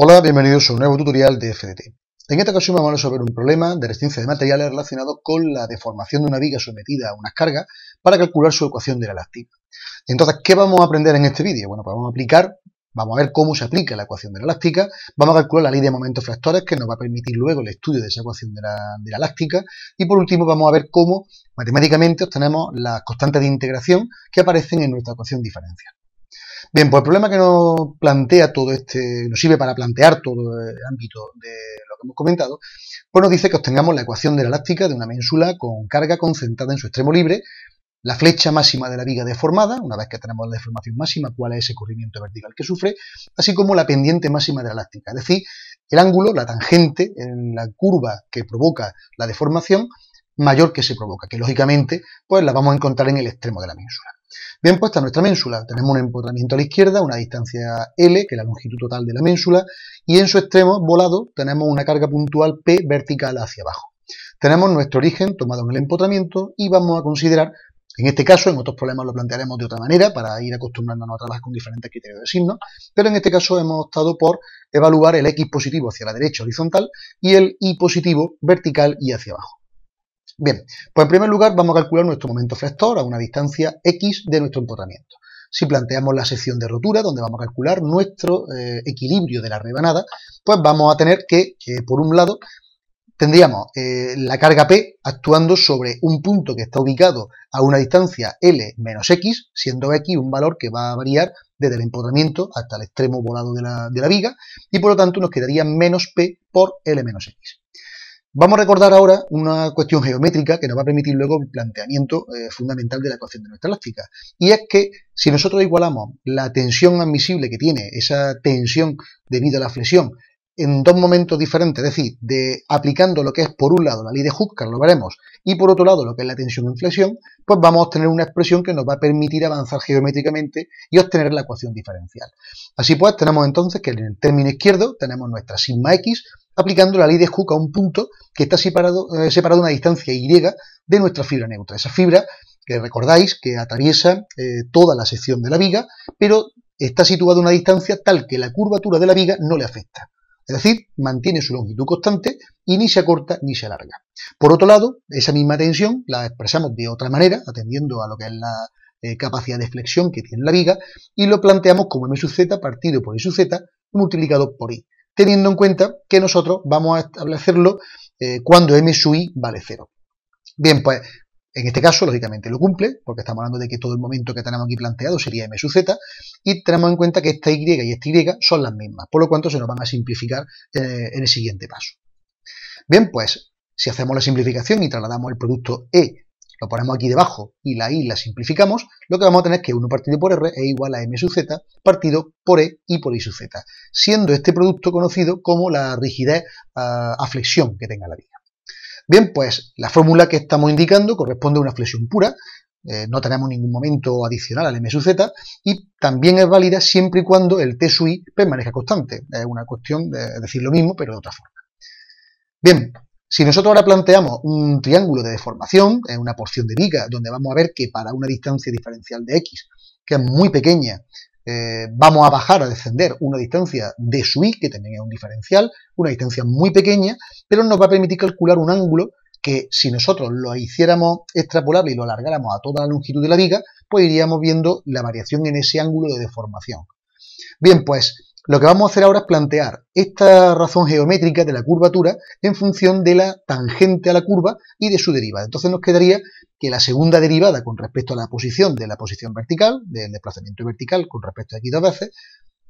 Hola, bienvenidos a un nuevo tutorial de FDT. En esta ocasión vamos a resolver un problema de resistencia de materiales relacionado con la deformación de una viga sometida a unas cargas para calcular su ecuación de la elástica. Entonces, ¿qué vamos a aprender en este vídeo? Bueno, pues vamos a ver cómo se aplica la ecuación de la elástica, vamos a calcular la ley de momentos fractores que nos va a permitir luego el estudio de esa ecuación de la elástica y por último vamos a ver cómo matemáticamente obtenemos las constantes de integración que aparecen en nuestra ecuación diferencial. Bien, pues el problema que nos sirve para plantear todo el ámbito de lo que hemos comentado, pues nos dice que obtengamos la ecuación de la elástica de una ménsula con carga concentrada en su extremo libre, la flecha máxima de la viga deformada, una vez que tenemos la deformación máxima, cuál es ese corrimiento vertical que sufre, así como la pendiente máxima de la elástica, es decir, el ángulo, la tangente en la curva que provoca la deformación mayor que se provoca, que lógicamente pues la vamos a encontrar en el extremo de la ménsula. Bien puesta nuestra ménsula, tenemos un empotramiento a la izquierda, una distancia L, que es la longitud total de la ménsula, y en su extremo volado tenemos una carga puntual P vertical hacia abajo. Tenemos nuestro origen tomado en el empotramiento y vamos a considerar, en este caso, en otros problemas lo plantearemos de otra manera para ir acostumbrándonos a trabajar con diferentes criterios de signos, pero en este caso hemos optado por evaluar el X positivo hacia la derecha horizontal y el Y positivo vertical y hacia abajo. Bien, pues en primer lugar vamos a calcular nuestro momento flexor a una distancia X de nuestro empotramiento. Si planteamos la sección de rotura, donde vamos a calcular nuestro equilibrio de la rebanada, pues vamos a tener que, por un lado, tendríamos la carga P actuando sobre un punto que está ubicado a una distancia L menos X, siendo X un valor que va a variar desde el empotramiento hasta el extremo volado de la viga, y por lo tanto nos quedaría menos P por L menos X. Vamos a recordar ahora una cuestión geométrica que nos va a permitir luego el planteamiento fundamental de la ecuación de nuestra elástica. Y es que si nosotros igualamos la tensión admisible que tiene esa tensión debido a la flexión en dos momentos diferentes, es decir, aplicando lo que es por un lado la ley de Hooke, lo veremos, y por otro lado lo que es la tensión en flexión, pues vamos a obtener una expresión que nos va a permitir avanzar geométricamente y obtener la ecuación diferencial. Así pues, tenemos entonces que en el término izquierdo tenemos nuestra sigma X, aplicando la ley de Hooke a un punto que está separado de una distancia Y de nuestra fibra neutra. Esa fibra que recordáis que atraviesa toda la sección de la viga, pero está situada a una distancia tal que la curvatura de la viga no le afecta. Es decir, mantiene su longitud constante y ni se acorta ni se alarga. Por otro lado, esa misma tensión la expresamos de otra manera, atendiendo a lo que es la capacidad de flexión que tiene la viga, y lo planteamos como M sub Z partido por I sub Z multiplicado por I, teniendo en cuenta que nosotros vamos a establecerlo cuando M sub I vale 0. Bien, pues en este caso, lógicamente lo cumple, porque estamos hablando de que todo el momento que tenemos aquí planteado sería M sub Z, y tenemos en cuenta que esta Y y esta Y son las mismas, por lo cual se nos van a simplificar en el siguiente paso. Bien, pues si hacemos la simplificación y trasladamos el producto E, lo ponemos aquí debajo y la Y la simplificamos, lo que vamos a tener es que 1 partido por R es igual a M sub Z partido por E y por I sub Z, siendo este producto conocido como la rigidez a flexión que tenga la viga. Bien, pues la fórmula que estamos indicando corresponde a una flexión pura, no tenemos ningún momento adicional al M sub Z y también es válida siempre y cuando el T sub I permanezca constante. Es una cuestión de decir lo mismo pero de otra forma. Bien, si nosotros ahora planteamos un triángulo de deformación en una porción de viga donde vamos a ver que para una distancia diferencial de X, que es muy pequeña, vamos a descender una distancia D sub I, que también es un diferencial, una distancia muy pequeña, pero nos va a permitir calcular un ángulo que si nosotros lo hiciéramos extrapolable y lo alargáramos a toda la longitud de la viga, pues iríamos viendo la variación en ese ángulo de deformación. Bien, pues lo que vamos a hacer ahora es plantear esta razón geométrica de la curvatura en función de la tangente a la curva y de su derivada. Entonces nos quedaría que la segunda derivada con respecto a la posición de la posición vertical, del desplazamiento vertical con respecto a X dos veces,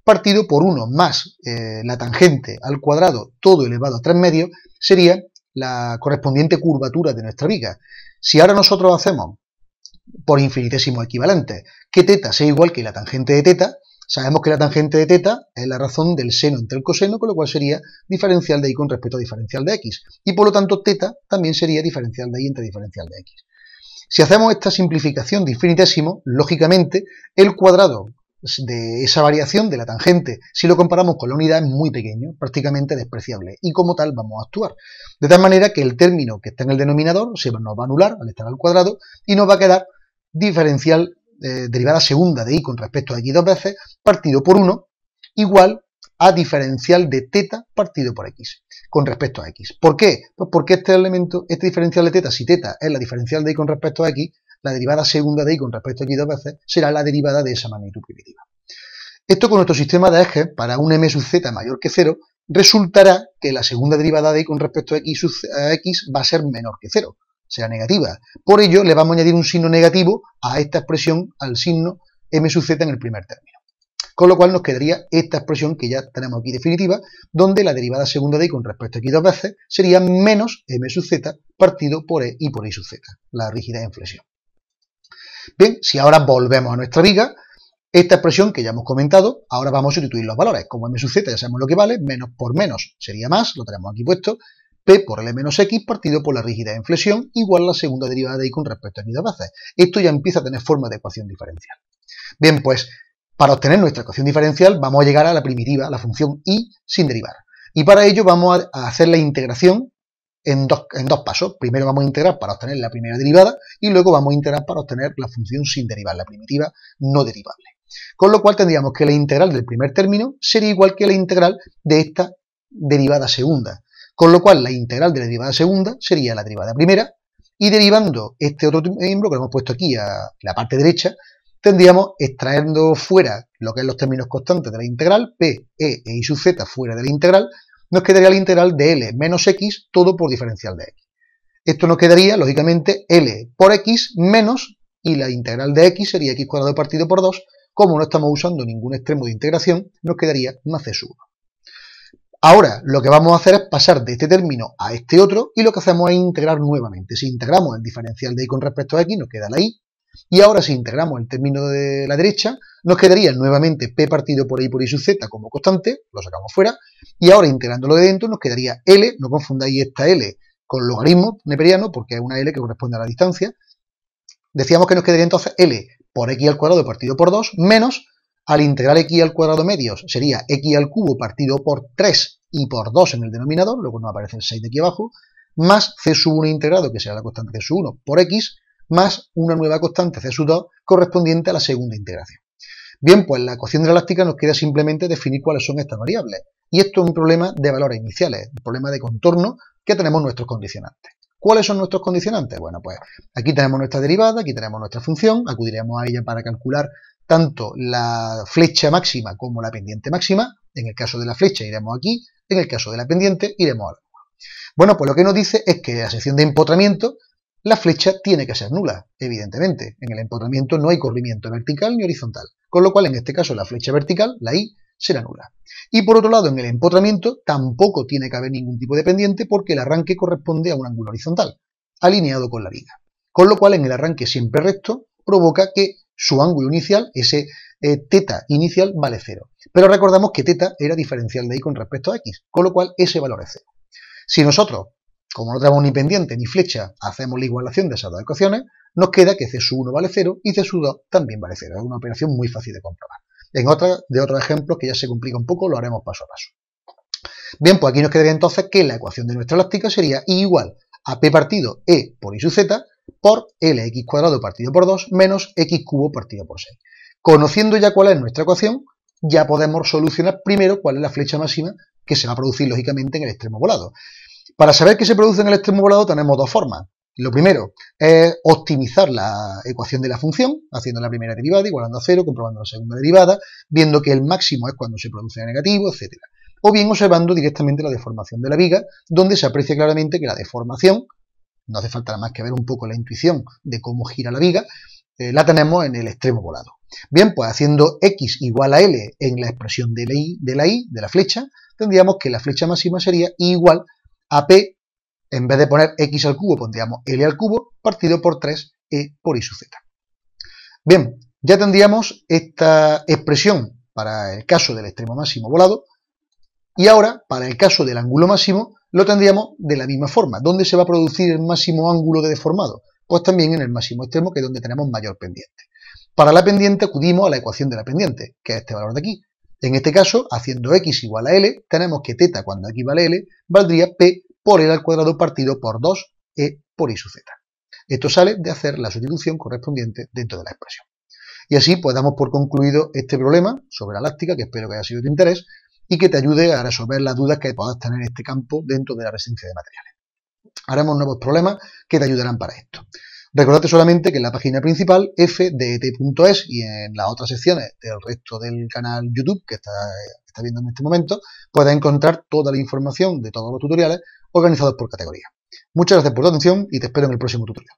partido por 1 más la tangente al cuadrado todo elevado a 3 medios, sería la correspondiente curvatura de nuestra viga. Si ahora nosotros hacemos por infinitesimos equivalentes que teta sea igual que la tangente de teta, sabemos que la tangente de teta es la razón del seno entre el coseno, con lo cual sería diferencial de y con respecto a diferencial de x. Y por lo tanto, teta también sería diferencial de y entre diferencial de x. Si hacemos esta simplificación de infinitésimo, lógicamente, el cuadrado de esa variación de la tangente, si lo comparamos con la unidad, es muy pequeño, prácticamente despreciable. Y como tal vamos a actuar. De tal manera que el término que está en el denominador nos va a anular al estar al cuadrado y nos va a quedar derivada segunda de y con respecto a x dos veces partido por 1 igual a diferencial de teta partido por x, con respecto a x. ¿Por qué? Pues porque este elemento, este diferencial de teta, si teta es la diferencial de y con respecto a x, la derivada segunda de y con respecto a x dos veces será la derivada de esa magnitud primitiva. Esto con nuestro sistema de ejes para un m sub z mayor que 0 resultará que la segunda derivada de y con respecto a x va a ser menor que 0, será negativa. Por ello le vamos a añadir un signo negativo a esta expresión, al signo m sub z en el primer término. Con lo cual nos quedaría esta expresión que ya tenemos aquí definitiva, donde la derivada segunda de y con respecto a x dos veces sería menos m sub z partido por e y por y sub z, la rigidez en flexión. Bien, si ahora volvemos a nuestra viga, esta expresión que ya hemos comentado, ahora vamos a sustituir los valores. Como m sub z ya sabemos lo que vale, menos por menos sería más, lo tenemos aquí puesto, p por l menos x partido por la rigidez en flexión igual a la segunda derivada de y con respecto a x dos veces. Esto ya empieza a tener forma de ecuación diferencial. Bien, pues para obtener nuestra ecuación diferencial vamos a llegar a la primitiva, la función y sin derivar. Y para ello vamos a hacer la integración en dos pasos. Primero vamos a integrar para obtener la primera derivada y luego vamos a integrar para obtener la función sin derivar, la primitiva no derivable. Con lo cual tendríamos que la integral del primer término sería igual que la integral de esta derivada segunda. Con lo cual la integral de la derivada segunda sería la derivada primera y derivando este otro miembro que lo hemos puesto aquí a la parte derecha, tendríamos extrayendo fuera lo que es los términos constantes de la integral, p, e y sub z fuera de la integral, nos quedaría la integral de l menos x todo por diferencial de x. Esto nos quedaría, lógicamente, l por x menos, y la integral de x sería x cuadrado partido por 2, como no estamos usando ningún extremo de integración, nos quedaría más c sub 1. Ahora, lo que vamos a hacer es pasar de este término a este otro, y lo que hacemos es integrar nuevamente. Si integramos el diferencial de y con respecto a x, nos queda la y, y ahora si integramos el término de la derecha, nos quedaría nuevamente p partido por y por y sub z como constante, lo sacamos fuera, y ahora integrándolo de dentro nos quedaría l, no confundáis esta l con logaritmo neperiano, porque es una l que corresponde a la distancia. Decíamos que nos quedaría entonces l por x al cuadrado partido por 2, menos, al integrar x al cuadrado medios, sería x al cubo partido por 3 y por 2 en el denominador, luego nos aparece el 6 de aquí abajo, más c sub 1 integrado, que será la constante c sub 1 por x, más una nueva constante c sub 2 correspondiente a la segunda integración. Bien, pues la ecuación de la elástica nos queda simplemente definir cuáles son estas variables. Y esto es un problema de valores iniciales, un problema de contorno que tenemos nuestros condicionantes. ¿Cuáles son nuestros condicionantes? Bueno, pues aquí tenemos nuestra derivada, aquí tenemos nuestra función, acudiremos a ella para calcular tanto la flecha máxima como la pendiente máxima. En el caso de la flecha iremos aquí, en el caso de la pendiente iremos al ángulo. Bueno, pues lo que nos dice es que en la sección de empotramiento la flecha tiene que ser nula, evidentemente. En el empotramiento no hay corrimiento vertical ni horizontal, con lo cual en este caso la flecha vertical, la y, será nula. Y por otro lado, en el empotramiento tampoco tiene que haber ningún tipo de pendiente porque el arranque corresponde a un ángulo horizontal, alineado con la viga. Con lo cual en el arranque siempre recto provoca que su ángulo inicial, ese teta inicial, vale 0. Pero recordamos que teta era diferencial de y con respecto a x, con lo cual ese valor es 0. Si nosotros, como no tenemos ni pendiente ni flecha, hacemos la igualación de esas dos ecuaciones, nos queda que c sub 1 vale 0 y c sub 2 también vale 0. Es una operación muy fácil de comprobar. En otros ejemplos que ya se complica un poco, lo haremos paso a paso. Bien, pues aquí nos quedaría entonces que la ecuación de nuestra elástica sería I igual a p partido e por y sub z por lx cuadrado partido por 2 menos x cubo partido por 6. Conociendo ya cuál es nuestra ecuación, ya podemos solucionar primero cuál es la flecha máxima que se va a producir lógicamente en el extremo volado. Para saber qué se produce en el extremo volado tenemos dos formas. Lo primero es optimizar la ecuación de la función, haciendo la primera derivada, igualando a 0, comprobando la segunda derivada, viendo que el máximo es cuando se produce negativo, etc. O bien observando directamente la deformación de la viga, donde se aprecia claramente que la deformación, no hace falta nada más que ver un poco la intuición de cómo gira la viga, la tenemos en el extremo volado. Bien, pues haciendo x igual a l en la expresión de la flecha, tendríamos que la flecha máxima sería igual a p. En vez de poner x al cubo, pondríamos l al cubo partido por 3e por y sub z. Bien, ya tendríamos esta expresión para el caso del extremo máximo volado y ahora, para el caso del ángulo máximo, lo tendríamos de la misma forma. ¿Dónde se va a producir el máximo ángulo de deformado? Pues también en el máximo extremo, que es donde tenemos mayor pendiente. Para la pendiente acudimos a la ecuación de la pendiente, que es este valor de aquí. En este caso, haciendo x igual a l, tenemos que teta cuando x vale l, valdría p por l al cuadrado partido por 2e por y sub z. Esto sale de hacer la sustitución correspondiente dentro de la expresión. Y así pues damos por concluido este problema sobre la elástica, que espero que haya sido de interés, y que te ayude a resolver las dudas que puedas tener en este campo dentro de la resistencia de materiales. Haremos nuevos problemas que te ayudarán para esto. Recordad solamente que en la página principal fdet.es y en las otras secciones del resto del canal YouTube que está viendo en este momento, puedes encontrar toda la información de todos los tutoriales organizados por categoría. Muchas gracias por tu atención y te espero en el próximo tutorial.